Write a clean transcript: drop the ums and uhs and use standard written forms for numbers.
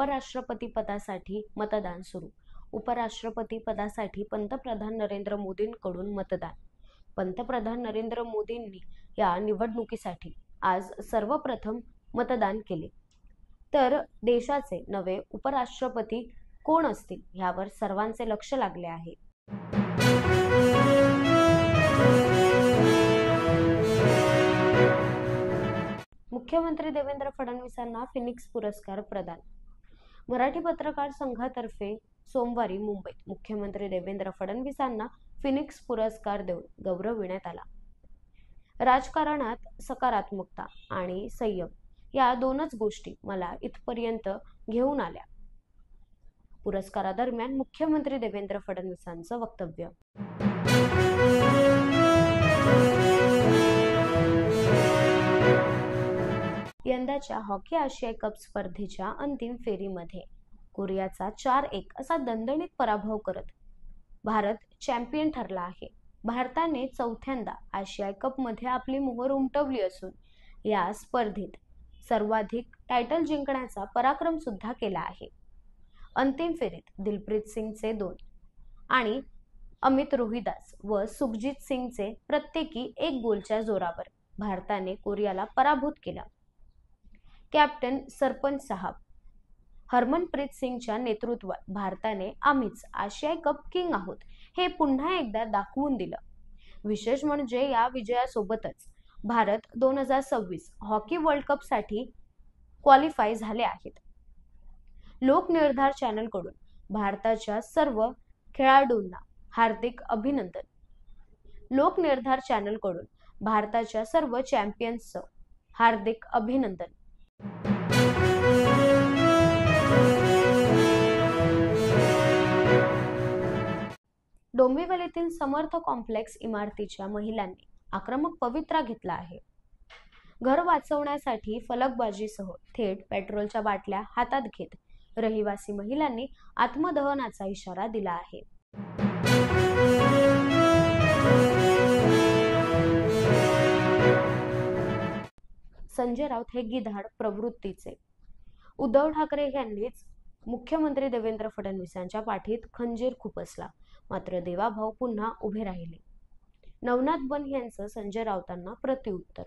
उपराष्ट्रपती पदासाठी मतदान सुरू। उपराष्ट्रपती पदासाठी पंतप्रधान नरेंद्र मोदींकडून मतदान। पंतप्रधान नरेंद्र मोदींनी या निवडणुकीसाठी आज सर्वप्रथम मतदान केले। तर देशाचे नवे उपराष्ट्रपती कोण असतील यावर सर्वांचे लक्ष लागले आहे। मुख्यमंत्री देवेंद्र फडणवीसांना फिनिक्स पुरस्कार प्रदान। मराठी पत्रकार संघातर्फे सोमवारी मुंबईत मुख्यमंत्री देवेंद्र फडणवीसांना फिनिक्स पुरस्कार देऊन गौरविण्यात आला। राजकारणात सकारात्मकता आणि संयम या दोनच गोष्टी मला इथपर्यंत घेऊन आल्या। पुरस्कारादरम्यान मुख्यमंत्री देवेंद्र फडणवीसांचं वक्तव्य। यंदाच्या हॉकी आशियाई कप स्पर्धेच्या अंतिम फेरीमध्ये कोरियाचा 4-1 असा दणदणीत पराभव करत भारत चॅम्पियन ठरला आहे। भारताने चौथ्यांदा आशियाई कपमध्ये आपली मोहोर उमटवली असून या स्पर्धेत सर्वाधिक टायटल जिंकण्याचा पराक्रम सुद्धा केला आहे। अंतिम फेरीत दिलप्रीत सिंगचे 2 आणि अमित रोहिदास व सुखजीत सिंगचे प्रत्येकी 1 गोलच्या जोरावर भारताने कोरियाला पराभूत केला। कॅप्टन सरपंच साहब हरमनप्रीत सिंगच्या नेतृत्वात भारताने आम्हीच आशियाई कप किंग आहोत हे पुन्हा एकदा दाखवून दिलं। विशेष म्हणजे या विजयासोबतच भारत 2026 हॉकी वर्ल्ड कप साठी क्वालिफाय झाले आहेत। लोकनिर्धार चॅनल कडून भारताच्या सर्व खेळाडूंना हार्दिक अभिनंदन। लोकनिर्धार चॅनल कडून भारताच्या सर्व चॅम्पियन्सचं हार्दिक अभिनंदन। डोंबिवलीतील समर्थ कॉम्प्लेक्स इमारतीच्या महिलांनी आक्रमक पवित्रा घेतला आहे। घर वाचवण्यासाठी फलकबाजीसह थेट पेट्रोलच्या बाटल्या हातात घेत रहिवासी महिलांनी आत्मदहनाचा इशारा दिला आहे। संजय राऊत हे गिधाड प्रवृत्तीचे। उद्धव ठाकरे यांनीच मुख्यमंत्री देवेंद्र फडणवीसांच्या पाठीत खंजीर खुपसला, मात्र देवाभाऊ पुन्हा उभे राहिले। नवनाथ बन यांचं संजय राऊतांना प्रत्युत्तर।